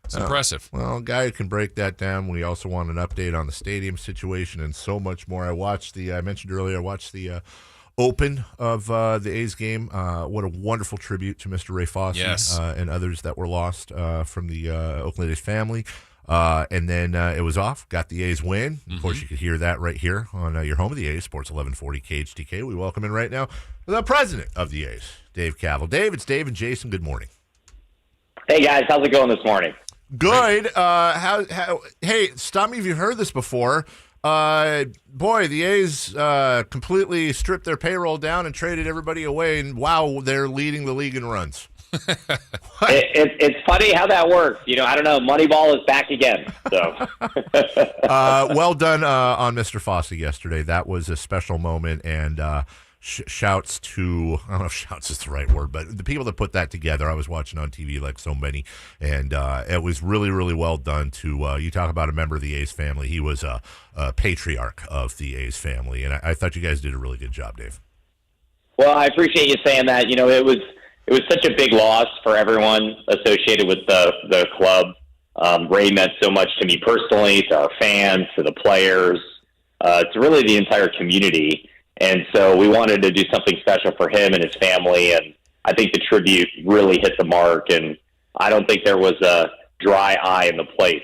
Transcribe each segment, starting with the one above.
It's impressive. Well, a guy who can break that down. We also want an update on the stadium situation and so much more. I mentioned earlier, I watched the open of the A's game. What a wonderful tribute to Mr. Ray Fosse and others that were lost from the Oakland A's family. And then it was off. Got the A's win. Mm-hmm. Of course, you could hear that right here on your home of the A's, Sports 1140 KHTK. We welcome in right now the president of the A's, Dave Kaval. Dave, it's Dave and Jason. Good morning. Hey, guys. How's it going this morning? Good. Hey, stop me if you've heard this before. Boy, the A's completely stripped their payroll down and traded everybody away, and wow, they're leading the league in runs. It's funny how that works. I don't know. Moneyball is back again. So, well done on Mr. Fosse yesterday. That was a special moment, and shouts to, I don't know if shouts is the right word, but the people that put that together. I was watching on TV like so many, and it was really, really well done. You talk about a member of the A's family. He was a patriarch of the A's family, and I thought you guys did a really good job, Dave. Well, I appreciate you saying that. It was such a big loss for everyone associated with the club. Ray meant so much to me personally, to our fans, to the players, to really the entire community. And so we wanted to do something special for him and his family, and I think the tribute really hit the mark, and I don't think there was a dry eye in the place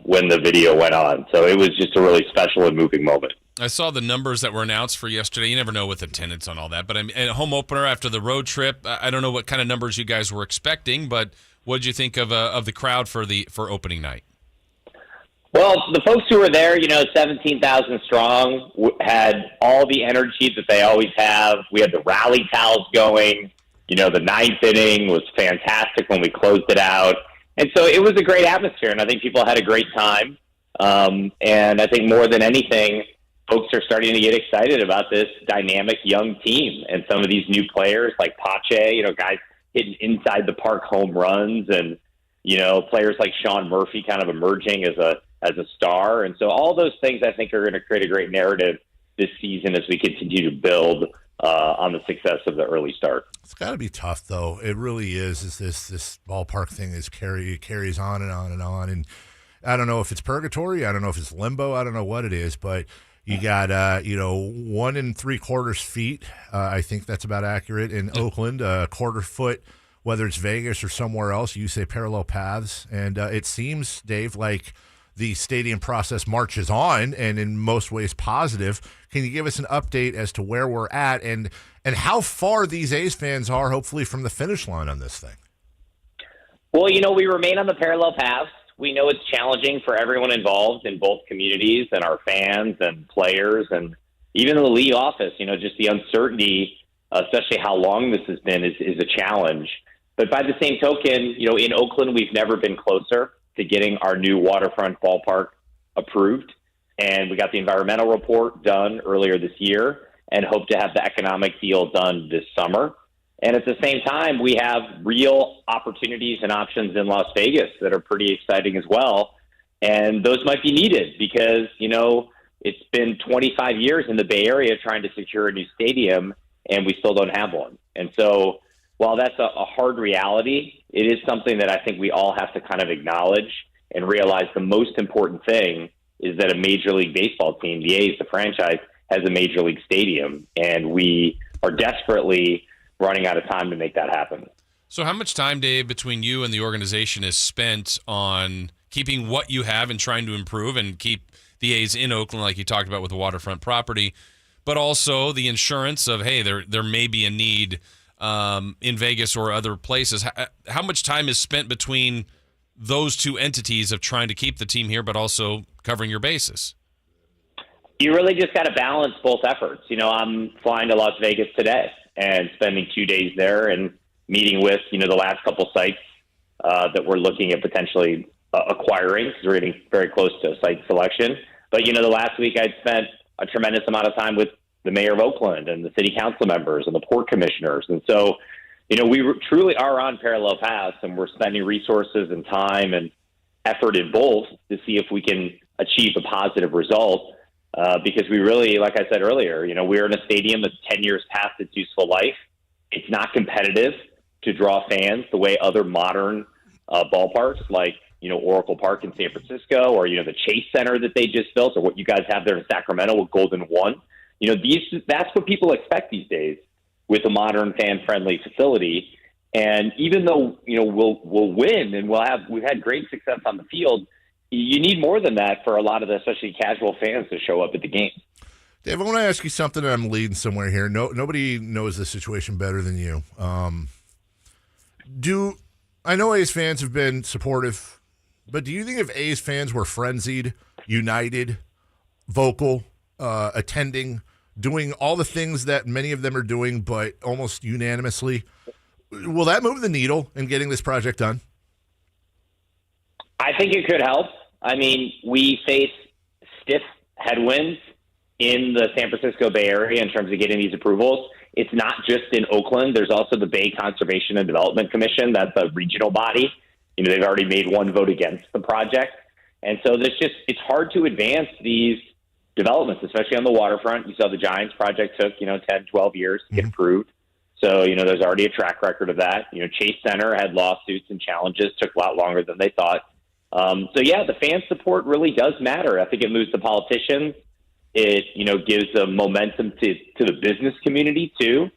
when the video went on. So it was just a really special and moving moment. I saw the numbers that were announced for yesterday. You never know with attendance on all that, but at home opener after the road trip, I don't know what kind of numbers you guys were expecting, but what did you think of the crowd for opening night? Well, the folks who were there, 17,000 strong, had all the energy that they always have. We had the rally towels going. The ninth inning was fantastic when we closed it out. And so it was a great atmosphere, and I think people had a great time. And I think more than anything, folks are starting to get excited about this dynamic young team and some of these new players like Pache, guys hitting inside the park home runs, and, players like Sean Murphy kind of emerging as a star. And so all those things I think are going to create a great narrative this season as we continue to build on the success of the early start. It's got to be tough, though. It really is. this ballpark thing carries on and on and on. And I don't know if it's purgatory. I don't know if it's limbo. I don't know what it is, but you got 1 3/4 feet. I think that's about accurate in Oakland. Quarter foot, whether it's Vegas or somewhere else. You say parallel paths, and it seems, Dave, like the stadium process marches on, and in most ways positive. Can you give us an update as to where we're at and how far these A's fans are, hopefully, from the finish line on this thing? Well, we remain on the parallel paths. We know it's challenging for everyone involved in both communities and our fans and players, and even in the league office. Just the uncertainty, especially how long this has been, is a challenge. But by the same token, in Oakland, we've never been closer to getting our new waterfront ballpark approved. And we got the environmental report done earlier this year and hope to have the economic deal done this summer. And at the same time, we have real opportunities and options in Las Vegas that are pretty exciting as well. And those might be needed because, it's been 25 years in the Bay Area trying to secure a new stadium, and we still don't have one. And so while that's a hard reality, it is something that I think we all have to kind of acknowledge and realize the most important thing is that a Major League Baseball team, the A's, the franchise, has a Major League stadium, and we are desperately running out of time to make that happen. So how much time, Dave, between you and the organization is spent on keeping what you have and trying to improve and keep the A's in Oakland, like you talked about with the waterfront property, but also the insurance of, hey, there may be a need in Vegas or other places? How much time is spent between those two entities of trying to keep the team here, but also covering your bases? You really just got to balance both efforts. I'm flying to Las Vegas today and spending 2 days there and meeting with, the last couple sites that we're looking at potentially acquiring, because we're getting very close to site selection. But, the last week I'd spent a tremendous amount of time with the mayor of Oakland and the city council members and the port commissioners. And so, we truly are on parallel paths, and we're spending resources and time and effort in both to see if we can achieve a positive result. Because we really, like I said earlier, we're in a stadium that's 10 years past its useful life. It's not competitive to draw fans the way other modern ballparks like, Oracle Park in San Francisco, or, the Chase Center that they just built, or what you guys have there in Sacramento with Golden One. That's what people expect these days with a modern fan-friendly facility. And even though, we'll win and we've had great success on the field, you need more than that for a lot of the, especially casual fans, to show up at the game. Dave, I want to ask you something, and I'm leading somewhere here. Nobody knows the situation better than you. I know A's fans have been supportive, but do you think if A's fans were frenzied, united, vocal, attending, doing all the things that many of them are doing, but almost unanimously, will that move the needle in getting this project done? I think it could help. I mean, we face stiff headwinds in the San Francisco Bay Area in terms of getting these approvals. It's not just in Oakland. There's also the Bay Conservation and Development Commission. That's a regional body. They've already made one vote against the project. And so it's hard to advance these developments, especially on the waterfront. You saw the Giants project took, 10, 12 years to get approved. So, there's already a track record of that. Chase Center had lawsuits and challenges, took a lot longer than they thought. The fan support really does matter. I think it moves the politicians. It, gives a momentum to the business community too.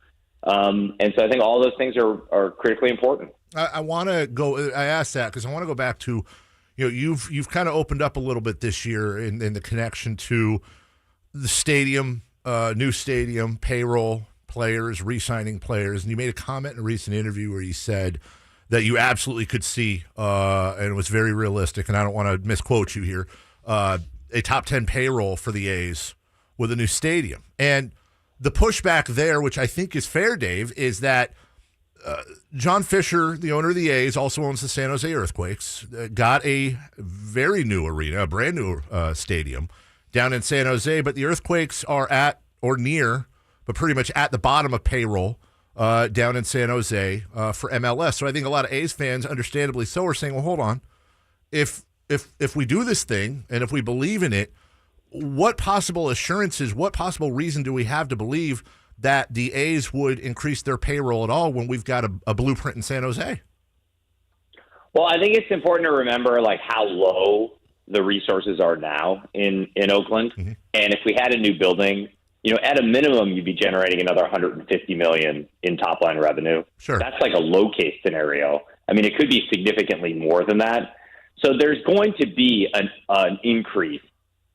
And so I think all those things are critically important. I want to go. I asked that because I want to go back to, you've kind of opened up a little bit this year in the connection to the stadium, new stadium, payroll, players, re-signing players, and you made a comment in a recent interview where you said that you absolutely could see, and it was very realistic, and I don't want to misquote you here, a top 10 payroll for the A's with a new stadium. And the pushback there, which I think is fair, Dave, is that John Fisher, the owner of the A's, also owns the San Jose Earthquakes, got a very new arena, a brand new stadium down in San Jose, but the Earthquakes are at or near, but pretty much at the bottom of payroll down in San Jose for MLS. So I think a lot of A's fans, understandably so, are saying, well, hold on. If we do this thing and if we believe in it, what possible assurances, what possible reason do we have to believe that the A's would increase their payroll at all when we've got a blueprint in San Jose? Well, I think it's important to remember how low the resources are now in Oakland. Mm-hmm. And if we had a new building, at a minimum, you'd be generating another $150 million in top line revenue. Sure. That's like a low case scenario. I mean, it could be significantly more than that. So there's going to be an increase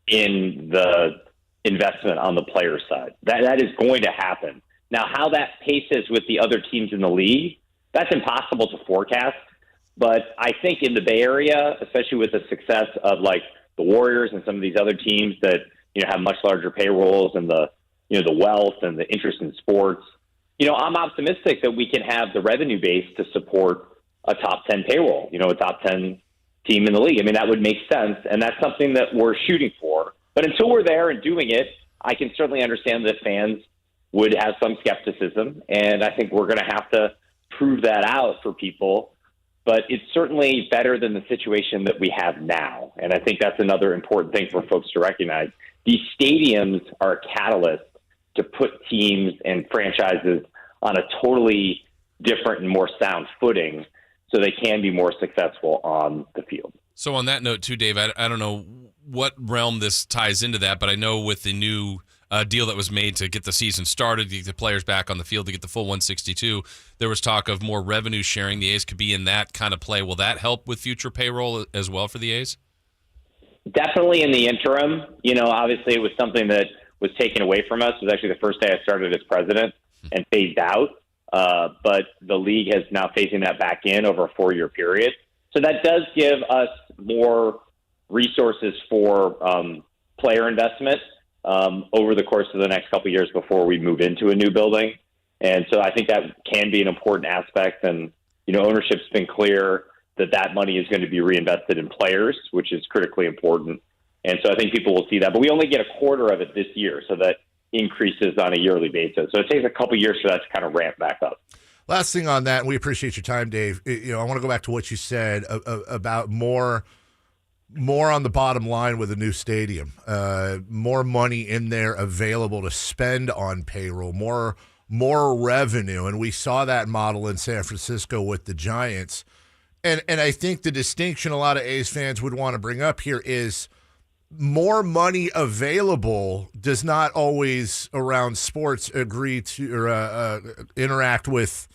in the investment on the player side. That is going to happen. Now, how that paces with the other teams in the league, that's impossible to forecast. But I think in the Bay Area, especially with the success of the Warriors and some of these other teams that have much larger payrolls and the wealth and the interest in sports, I'm optimistic that we can have the revenue base to support a top 10 payroll, a top 10 team in the league. I mean, that would make sense, and that's something that we're shooting for. But until we're there and doing it, I can certainly understand that fans would have some skepticism, and I think we're going to have to prove that out for people. But it's certainly better than the situation that we have now, and I think that's another important thing for folks to recognize. These stadiums are a catalyst to put teams and franchises on a totally different and more sound footing so they can be more successful on the field. So on that note too, Dave, I don't know what realm this ties into that, but I know with the new deal that was made to get the season started, to get the players back on the field, to get the full 162, there was talk of more revenue sharing. The A's could be in that kind of play. Will that help with future payroll as well for the A's? Definitely in the interim. Obviously it was something that was taken away from us. It was actually the first day I started as president and phased out. But the league has now phasing that back in over a 4-year period. So that does give us more resources for player investment over the course of the next couple of years before we move into a new building. And so I think that can be an important aspect. And, ownership's been clear that money is going to be reinvested in players, which is critically important. And so I think people will see that. But we only get a quarter of it this year, so that increases on a yearly basis. So it takes a couple of years for that to kind of ramp back up. Last thing on that, and we appreciate your time, Dave. I want to go back to what you said about more on the bottom line with a new stadium, more money in there available to spend on payroll, more revenue, and we saw that model in San Francisco with the Giants. And I think the distinction a lot of A's fans would want to bring up here is more money available does not always around sports agree to or interact with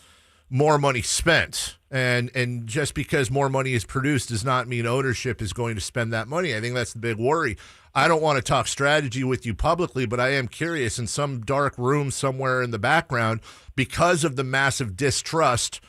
more money spent. And just because more money is produced does not mean ownership is going to spend that money. I think that's the big worry. I don't want to talk strategy with you publicly, but I am curious in some dark room somewhere in the background, because of the massive distrust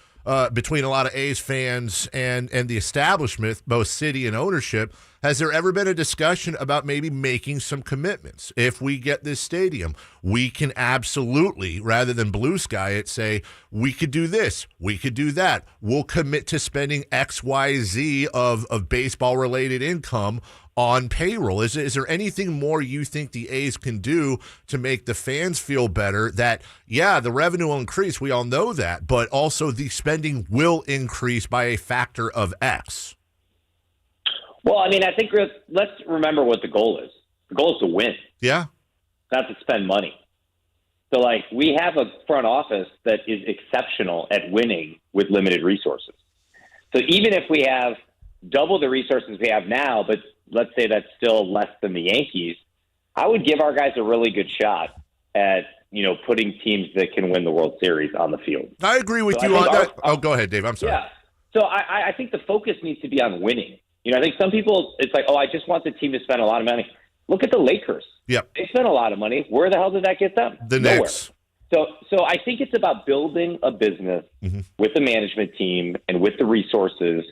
between a lot of A's fans and the establishment, both city and ownership, has there ever been a discussion about maybe making some commitments? If we get this stadium, we can absolutely, rather than blue sky it, say, we could do this, we could do that. We'll commit to spending X, Y, Z of baseball-related income on payroll. Is there anything more you think the A's can do to make the fans feel better that, yeah, the revenue will increase, we all know that, but also the spending will increase by a factor of X? Well, I mean, I think let's remember what the goal is. The goal is to win. Yeah. Not to spend money. So, like, we have a front office that is exceptional at winning with limited resources. So even if we have double the resources we have now, but let's say that's still less than the Yankees, I would give our guys a really good shot at, putting teams that can win the World Series on the field. I agree with you on that. Oh, go ahead, Dave. I'm sorry. Yeah. So I think the focus needs to be on winning. I think some people, it's like, I just want the team to spend a lot of money. Look at the Lakers. Yep. They spent a lot of money. Where the hell did that get them? The Nowhere. Knicks. So I think it's about building a business with the management team and with the resources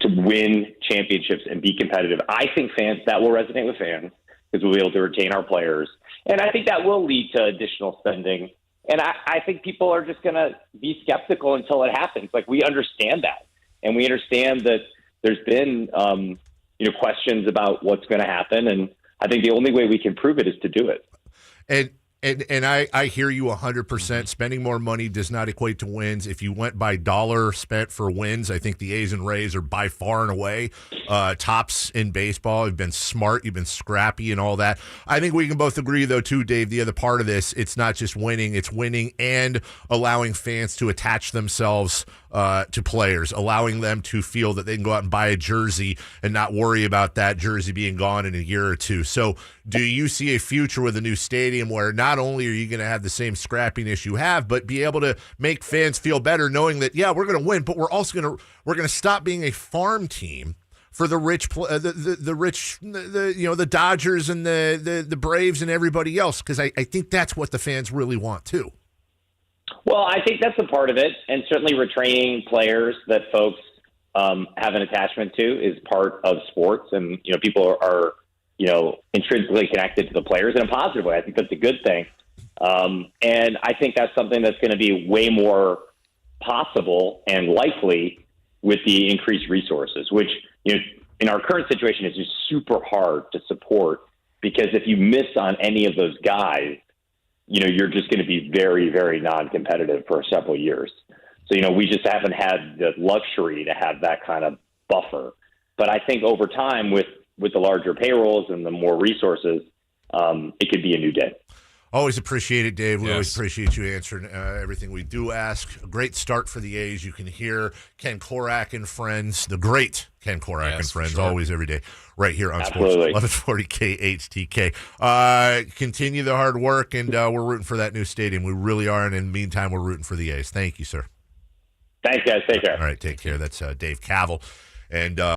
to win championships and be competitive. I think that will resonate with fans because we'll be able to retain our players. And I think that will lead to additional spending. And I think people are just going to be skeptical until it happens. Like, we understand that. And we understand that there's been, questions about what's going to happen. And I think the only way we can prove it is to do it. And I hear you 100%. Spending more money does not equate to wins. If you went by dollar spent for wins, I think the A's and Rays are by far and away tops in baseball. You've been smart, you've been scrappy and all that. I think we can both agree, though, too, Dave, the other part of this, it's not just winning, it's winning and allowing fans to attach themselves to players, allowing them to feel that they can go out and buy a jersey and not worry about that jersey being gone in a year or two. So do you see a future with a new stadium where not only are you going to have the same scrappiness you have, but be able to make fans feel better knowing that, yeah, we're going to win, but we're also going to stop being a farm team for the rich, the Dodgers and the Braves and everybody else? Because I think that's what the fans really want too. Well, I think that's a part of it, and certainly retraining players that folks have an attachment to is part of sports, and people are intrinsically connected to the players in a positive way. I think that's a good thing, and I think that's something that's going to be way more possible and likely with the increased resources, which in our current situation is just super hard to support, because if you miss on any of those guys, you're just going to be very, very non-competitive for several years. So, we just haven't had the luxury to have that kind of buffer. But I think over time, with the larger payrolls and the more resources, it could be a new day. Always appreciate it, Dave. We Yes. always appreciate you answering everything we do ask. A great start for the A's. You can hear Ken Korak and friends, the great Ken Korak and friends, sure. always every day, right here on Absolutely. Sports 1140 KHTK. Continue the hard work, and we're rooting for that new stadium. We really are, and in the meantime, we're rooting for the A's. Thank you, sir. Thanks, guys. Take care. All right, take care. That's Dave Kaval. And